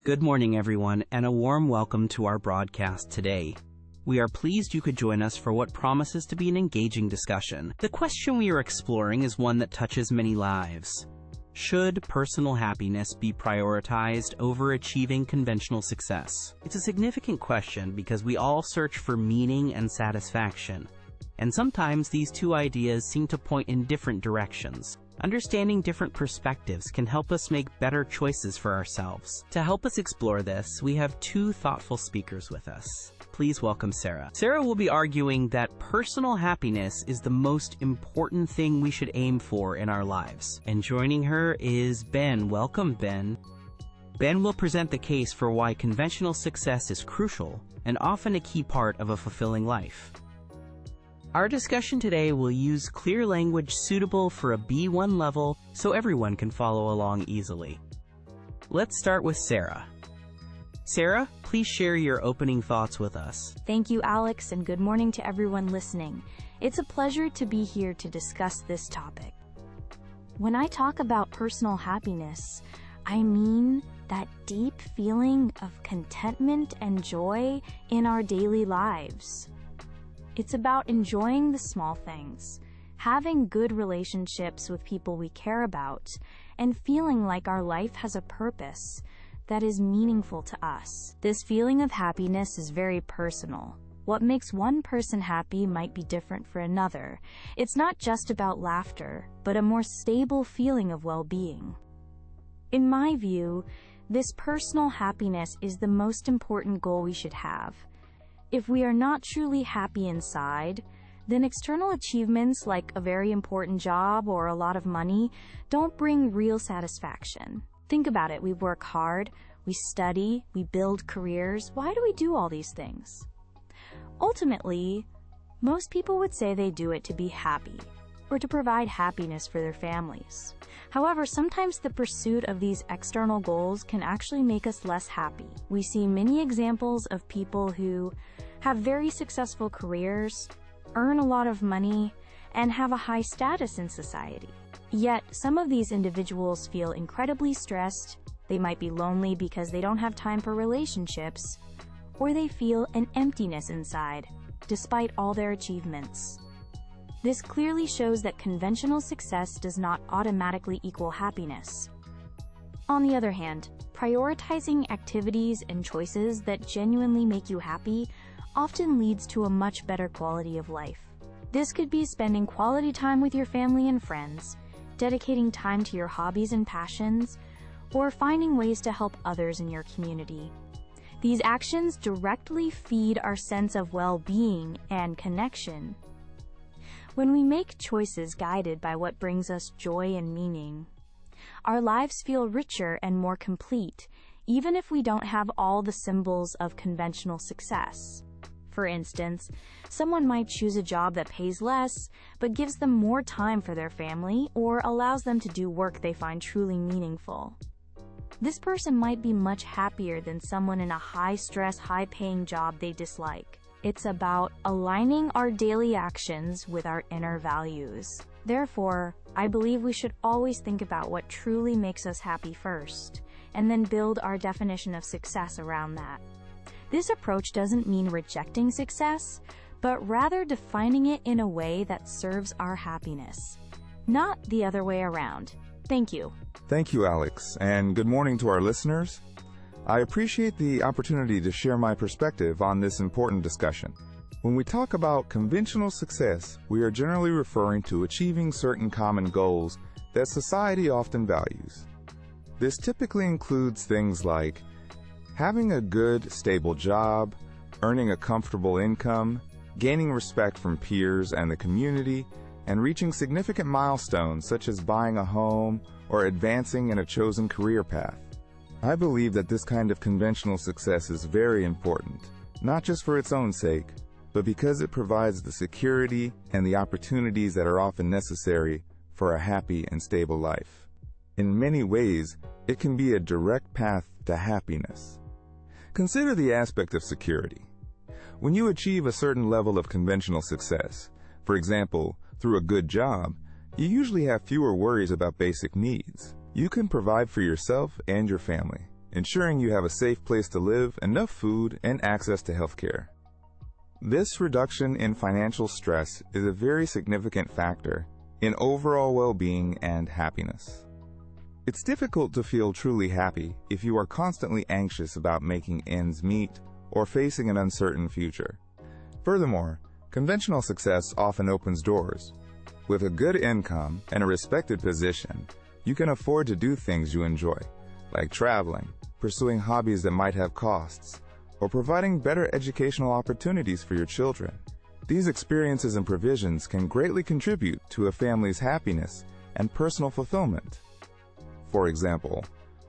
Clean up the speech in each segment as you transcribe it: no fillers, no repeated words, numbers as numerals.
Good morning, everyone, and a warm welcome to our broadcast today. We are pleased you could join us for what promises to be an engaging discussion. The question we are exploring is one that touches many lives. Should personal happiness be prioritized over achieving conventional success? It's a significant question because we all search for meaning and satisfaction, and sometimes these two ideas seem to point in different directions. Understanding different perspectives can help us make better choices for ourselves. To help us explore this, we have two thoughtful speakers with us. Please welcome Sarah. Sarah will be arguing that personal happiness is the most important thing we should aim for in our lives. And joining her is Ben. Welcome, Ben. Ben will present the case for why conventional success is crucial and often a key part of a fulfilling life. Our discussion today will use clear language suitable for a B1 level so everyone can follow along easily. Let's start with Sarah. Sarah, please share your opening thoughts with us. Thank you, Alex, and good morning to everyone listening. It's a pleasure to be here to discuss this topic. When I talk about personal happiness, I mean that deep feeling of contentment and joy in our daily lives. It's about enjoying the small things, having good relationships with people we care about, and feeling like our life has a purpose that is meaningful to us. This feeling of happiness is very personal. What makes one person happy might be different for another. It's not just about laughter, but a more stable feeling of well-being. In my view, this personal happiness is the most important goal we should have. If we are not truly happy inside, then external achievements like a very important job or a lot of money don't bring real satisfaction. Think about it. We work hard, we study, we build careers. Why do we do all these things? Ultimately, most people would say they do it to be happy or to provide happiness for their families. However, sometimes the pursuit of these external goals can actually make us less happy. We see many examples of people who have very successful careers, earn a lot of money, and have a high status in society. Yet, some of these individuals feel incredibly stressed, they might be lonely because they don't have time for relationships, or they feel an emptiness inside, despite all their achievements. This clearly shows that conventional success does not automatically equal happiness. On the other hand, prioritizing activities and choices that genuinely make you happy often leads to a much better quality of life. This could be spending quality time with your family and friends, dedicating time to your hobbies and passions, or finding ways to help others in your community. These actions directly feed our sense of well-being and connection. When we make choices guided by what brings us joy and meaning, our lives feel richer and more complete, even if we don't have all the symbols of conventional success. For instance, someone might choose a job that pays less, but gives them more time for their family or allows them to do work they find truly meaningful. This person might be much happier than someone in a high-stress, high-paying job they dislike. It's about aligning our daily actions with our inner values. Therefore, I believe we should always think about what truly makes us happy first, and then build our definition of success around that. This approach doesn't mean rejecting success, but rather defining it in a way that serves our happiness, not the other way around. Thank you. Thank you, Alex, and good morning to our listeners. I appreciate the opportunity to share my perspective on this important discussion. When we talk about conventional success, we are generally referring to achieving certain common goals that society often values. This typically includes things like having a good, stable job, earning a comfortable income, gaining respect from peers and the community, and reaching significant milestones such as buying a home or advancing in a chosen career path. I believe that this kind of conventional success is very important, not just for its own sake, but because it provides the security and the opportunities that are often necessary for a happy and stable life. In many ways, it can be a direct path to happiness. Consider the aspect of security. When you achieve a certain level of conventional success, for example, through a good job, you usually have fewer worries about basic needs. You can provide for yourself and your family. ensuring you have a safe place to live, enough food, and access to healthcare. This reduction in financial stress is a very significant factor in overall well-being and happiness. It's difficult to feel truly happy if you are constantly anxious about making ends meet or facing an uncertain future. Furthermore, conventional success often opens doors. With a good income and a respected position, you can afford to do things you enjoy, like traveling, pursuing hobbies that might have costs, or providing better educational opportunities for your children. These experiences and provisions can greatly contribute to a family's happiness and personal fulfillment. For example,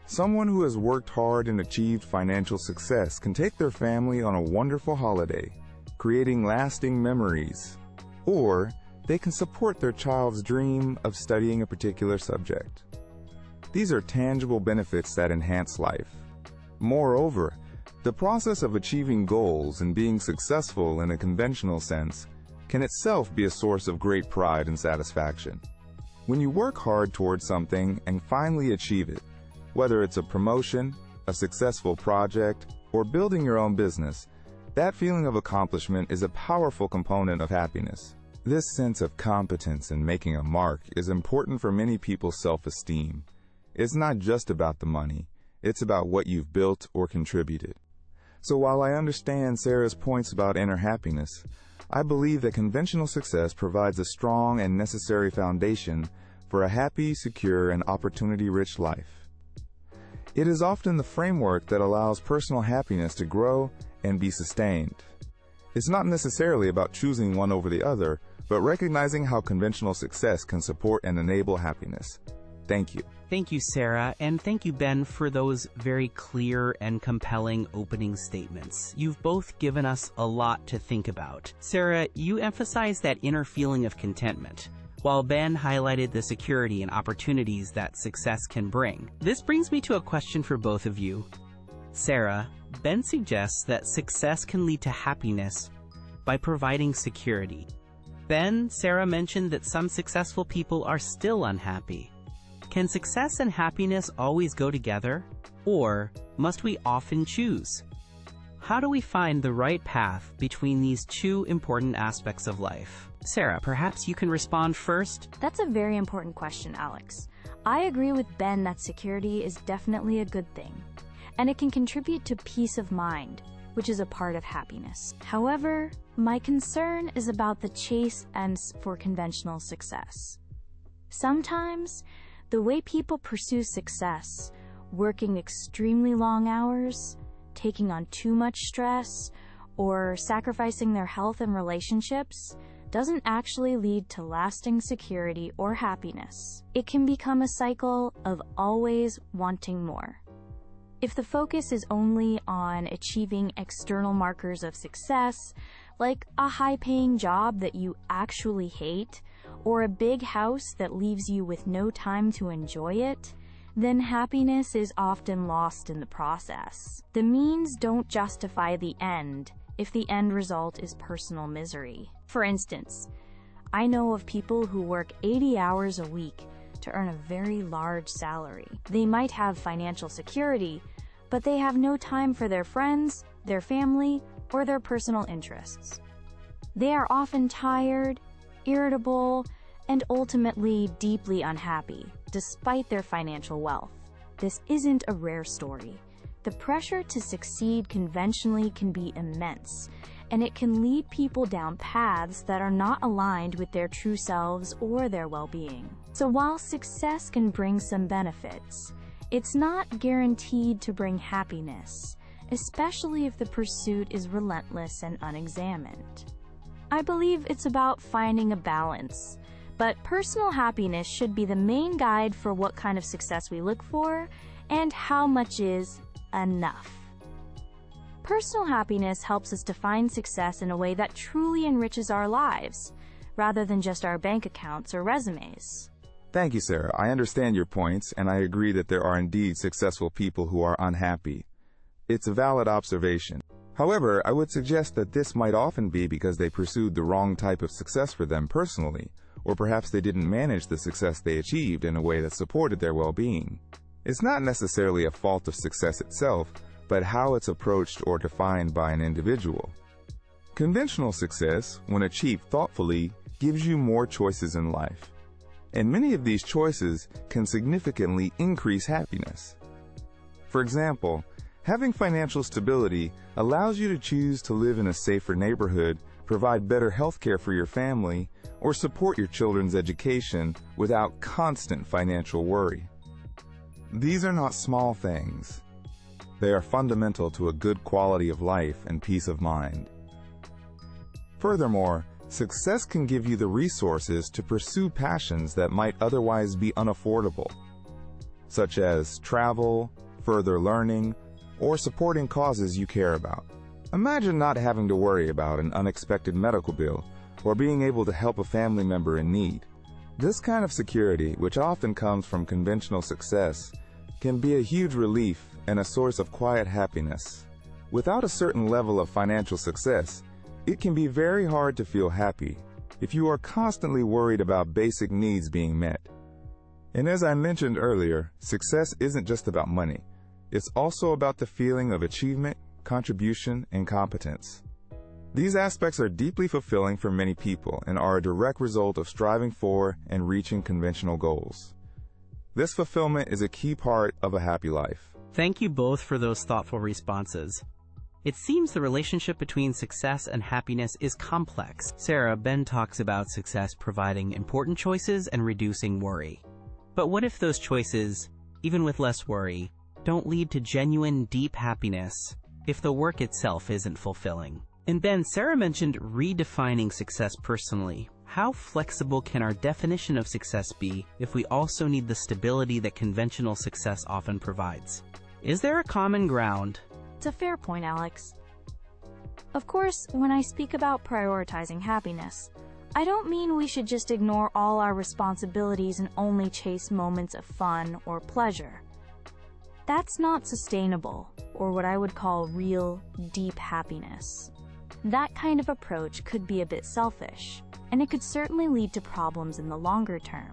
someone who has worked hard and achieved financial success can take their family on a wonderful holiday, creating lasting memories. Or they can support their child's dream of studying a particular subject. These are tangible benefits that enhance life. Moreover, the process of achieving goals and being successful in a conventional sense can itself be a source of great pride and satisfaction. When you work hard towards something and finally achieve it, whether it's a promotion, a successful project, or building your own business, that feeling of accomplishment is a powerful component of happiness. This sense of competence and making a mark is important for many people's self-esteem. It's not just about the money, it's about what you've built or contributed. So while I understand Sarah's points about inner happiness, I believe that conventional success provides a strong and necessary foundation for a happy, secure, and opportunity-rich life. It is often the framework that allows personal happiness to grow and be sustained. It's not necessarily about choosing one over the other, but recognizing how conventional success can support and enable happiness. Thank you. Thank you, Sarah, and thank you, Ben, for those very clear and compelling opening statements. You've both given us a lot to think about. Sarah, you emphasized that inner feeling of contentment, while Ben highlighted the security and opportunities that success can bring. This brings me to a question for both of you. Sarah, Ben suggests that success can lead to happiness by providing security. Ben, Sarah mentioned that some successful people are still unhappy. Can success and happiness always go together? Or must we often choose? How do we find the right path between these two important aspects of life? Sarah, perhaps you can respond first? That's a very important question, Alex. I agree with Ben that security is definitely a good thing, and it can contribute to peace of mind, which is a part of happiness. However, my concern is about the chase ends for conventional success. Sometimes, the way people pursue success, working extremely long hours, taking on too much stress, or sacrificing their health and relationships, doesn't actually lead to lasting security or happiness. It can become a cycle of always wanting more. If the focus is only on achieving external markers of success, like a high-paying job that you actually hate, or a big house that leaves you with no time to enjoy it, then happiness is often lost in the process. The means don't justify the end if the end result is personal misery. For instance, I know of people who work 80 hours a week to earn a very large salary. They might have financial security, but they have no time for their friends, their family, or their personal interests. They are often tired, irritable, and ultimately deeply unhappy, despite their financial wealth. This isn't a rare story. The pressure to succeed conventionally can be immense, and it can lead people down paths that are not aligned with their true selves or their well-being. So while success can bring some benefits, it's not guaranteed to bring happiness, especially if the pursuit is relentless and unexamined. I believe it's about finding a balance, but personal happiness should be the main guide for what kind of success we look for and how much is enough. Personal happiness helps us define success in a way that truly enriches our lives, rather than just our bank accounts or resumes. Thank you, Sarah. I understand your points, and I agree that there are indeed successful people who are unhappy. It's a valid observation. However, I would suggest that this might often be because they pursued the wrong type of success for them personally, or perhaps they didn't manage the success they achieved in a way that supported their well-being. It's not necessarily a fault of success itself, but how it's approached or defined by an individual. Conventional success, when achieved thoughtfully, gives you more choices in life. And many of these choices can significantly increase happiness. For example, having financial stability allows you to choose to live in a safer neighborhood, provide better health care for your family, or support your children's education without constant financial worry. These are not small things. They are fundamental to a good quality of life and peace of mind. Furthermore, success can give you the resources to pursue passions that might otherwise be unaffordable, such as travel, further learning, or supporting causes you care about. Imagine not having to worry about an unexpected medical bill or being able to help a family member in need. This kind of security, which often comes from conventional success, can be a huge relief and a source of quiet happiness. Without a certain level of financial success, it can be very hard to feel happy if you are constantly worried about basic needs being met. And as I mentioned earlier, success isn't just about money. It's also about the feeling of achievement, contribution, and competence. These aspects are deeply fulfilling for many people and are a direct result of striving for and reaching conventional goals. This fulfillment is a key part of a happy life. Thank you both for those thoughtful responses. It seems the relationship between success and happiness is complex. Sarah, Ben talks about success providing important choices and reducing worry. But what if those choices, even with less worry, don't lead to genuine, deep happiness if the work itself isn't fulfilling? And Ben, Sarah mentioned redefining success personally. How flexible can our definition of success be if we also need the stability that conventional success often provides? Is there a common ground? It's a fair point, Alex. Of course, when I speak about prioritizing happiness, I don't mean we should just ignore all our responsibilities and only chase moments of fun or pleasure. That's not sustainable, or what I would call real, deep happiness. That kind of approach could be a bit selfish, and it could certainly lead to problems in the longer term.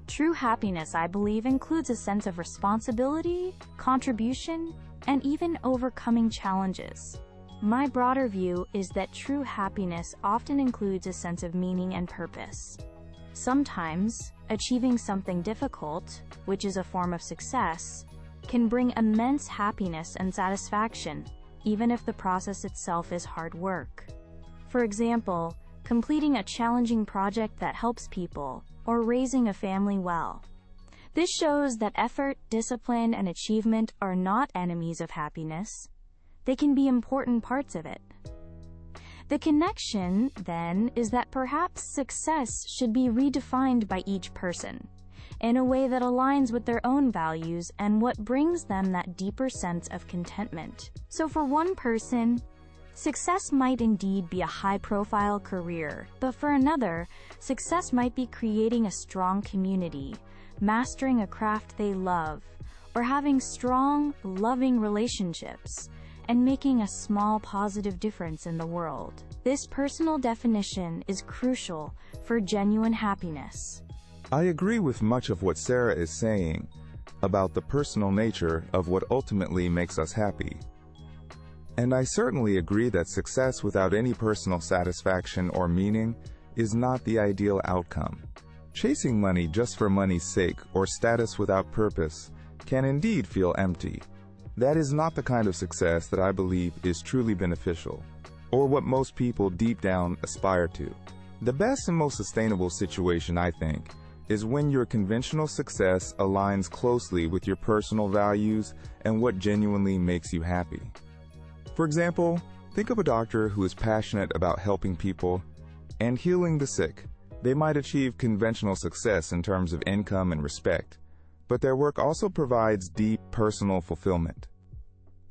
True happiness, I believe, includes a sense of responsibility, contribution, and even overcoming challenges. My broader view is that true happiness often includes a sense of meaning and purpose. Sometimes, achieving something difficult, which is a form of success, can bring immense happiness and satisfaction, even if the process itself is hard work. For example, completing a challenging project that helps people, or raising a family well. This shows that effort, discipline, and achievement are not enemies of happiness. They can be important parts of it. The connection, then, is that perhaps success should be redefined by each person, in a way that aligns with their own values and what brings them that deeper sense of contentment. So for one person, success might indeed be a high-profile career, but for another, success might be creating a strong community, mastering a craft they love, or having strong, loving relationships, and making a small positive difference in the world. This personal definition is crucial for genuine happiness. I agree with much of what Sarah is saying about the personal nature of what ultimately makes us happy. And I certainly agree that success without any personal satisfaction or meaning is not the ideal outcome. Chasing money just for money's sake or status without purpose can indeed feel empty. That is not the kind of success that I believe is truly beneficial, or what most people deep down aspire to. The best and most sustainable situation, I think, is when your conventional success aligns closely with your personal values and what genuinely makes you happy. For example, think of a doctor who is passionate about helping people and healing the sick. They might achieve conventional success in terms of income and respect, but their work also provides deep personal fulfillment.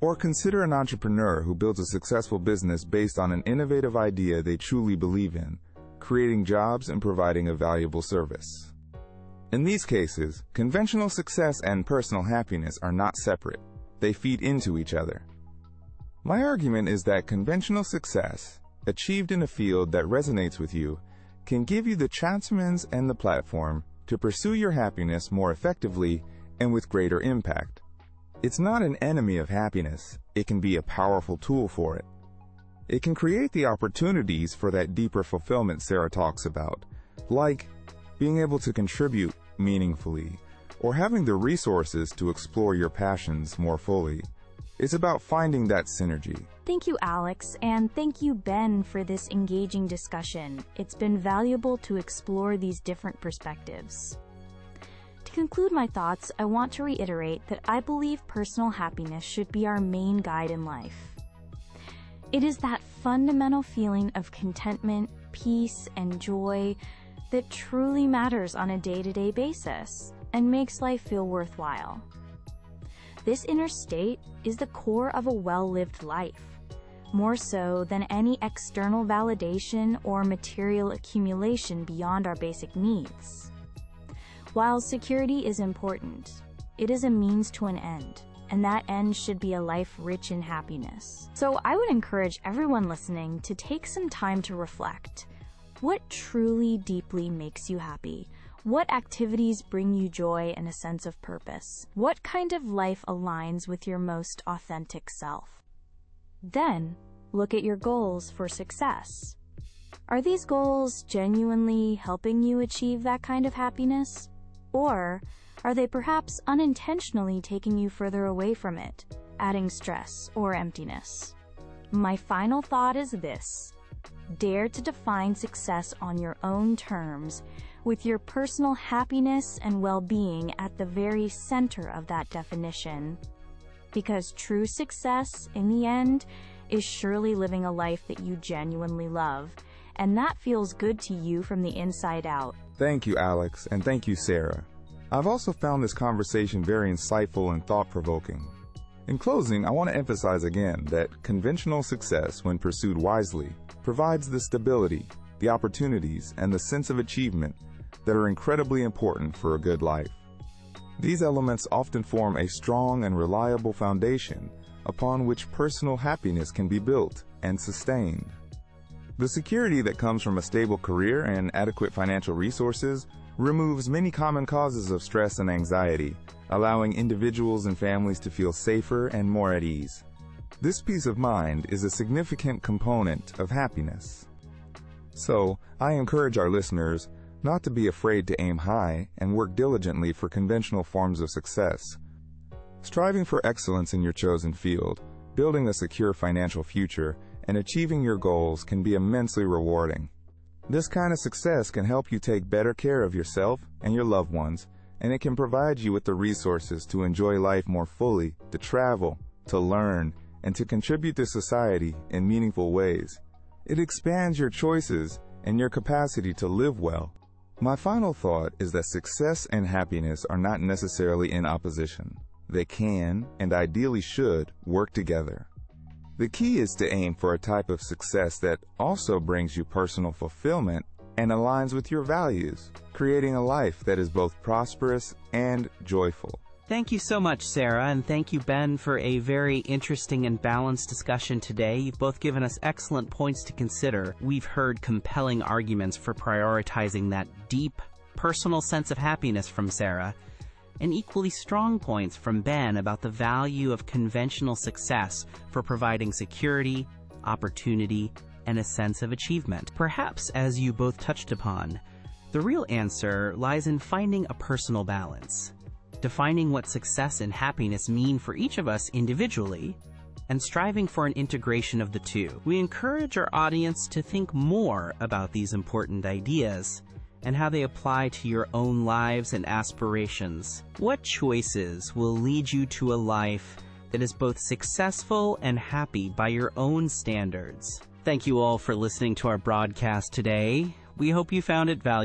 Or consider an entrepreneur who builds a successful business based on an innovative idea they truly believe in, creating jobs and providing a valuable service. In these cases, conventional success and personal happiness are not separate. They feed into each other. My argument is that conventional success, achieved in a field that resonates with you, can give you the chance and the platform to pursue your happiness more effectively and with greater impact. It's not an enemy of happiness. It can be a powerful tool for it. It can create the opportunities for that deeper fulfillment Sarah talks about, like being able to contribute meaningfully or having the resources to explore your passions more fully. It's about finding that synergy. Thank you, Alex, and thank you, Ben, for this engaging discussion. It's been valuable to explore these different perspectives. To conclude my thoughts, I want to reiterate that I believe personal happiness should be our main guide in life. It is that fundamental feeling of contentment, peace, and joy that truly matters on a day-to-day basis and makes life feel worthwhile. This inner state is the core of a well-lived life, more so than any external validation or material accumulation beyond our basic needs. While security is important, it is a means to an end, and that end should be a life rich in happiness. So I would encourage everyone listening to take some time to reflect. What truly deeply makes you happy? What activities bring you joy and a sense of purpose? What kind of life aligns with your most authentic self? Then, look at your goals for success. Are these goals genuinely helping you achieve that kind of happiness? Or are they perhaps unintentionally taking you further away from it, adding stress or emptiness? My final thought is this: dare to define success on your own terms, with your personal happiness and well-being at the very center of that definition. Because true success, in the end, is surely living a life that you genuinely love, and that feels good to you from the inside out. Thank you, Alex, and thank you, Sarah. I've also found this conversation very insightful and thought-provoking. In closing, I want to emphasize again that conventional success, when pursued wisely, provides the stability, the opportunities, and the sense of achievement that are incredibly important for a good life. These elements often form a strong and reliable foundation upon which personal happiness can be built and sustained. The security that comes from a stable career and adequate financial resources removes many common causes of stress and anxiety, allowing individuals and families to feel safer and more at ease. This peace of mind is a significant component of happiness. So, I encourage our listeners not to be afraid to aim high and work diligently for conventional forms of success. Striving for excellence in your chosen field, building a secure financial future, and achieving your goals can be immensely rewarding. This kind of success can help you take better care of yourself and your loved ones, and it can provide you with the resources to enjoy life more fully, to travel, to learn, and to contribute to society in meaningful ways. It expands your choices and your capacity to live well. My final thought is that success and happiness are not necessarily in opposition. They can, and ideally should, work together. The key is to aim for a type of success that also brings you personal fulfillment and aligns with your values, creating a life that is both prosperous and joyful. Thank you so much, Sarah, and thank you, Ben, for a very interesting and balanced discussion today. You've both given us excellent points to consider. We've heard compelling arguments for prioritizing that deep, personal sense of happiness from Sarah, and equally strong points from Ben about the value of conventional success for providing security, opportunity, and a sense of achievement. Perhaps, as you both touched upon, the real answer lies in finding a personal balance, defining what success and happiness mean for each of us individually, and striving for an integration of the two. We encourage our audience to think more about these important ideas and how they apply to your own lives and aspirations. What choices will lead you to a life that is both successful and happy by your own standards? Thank you all for listening to our broadcast today. We hope you found it valuable.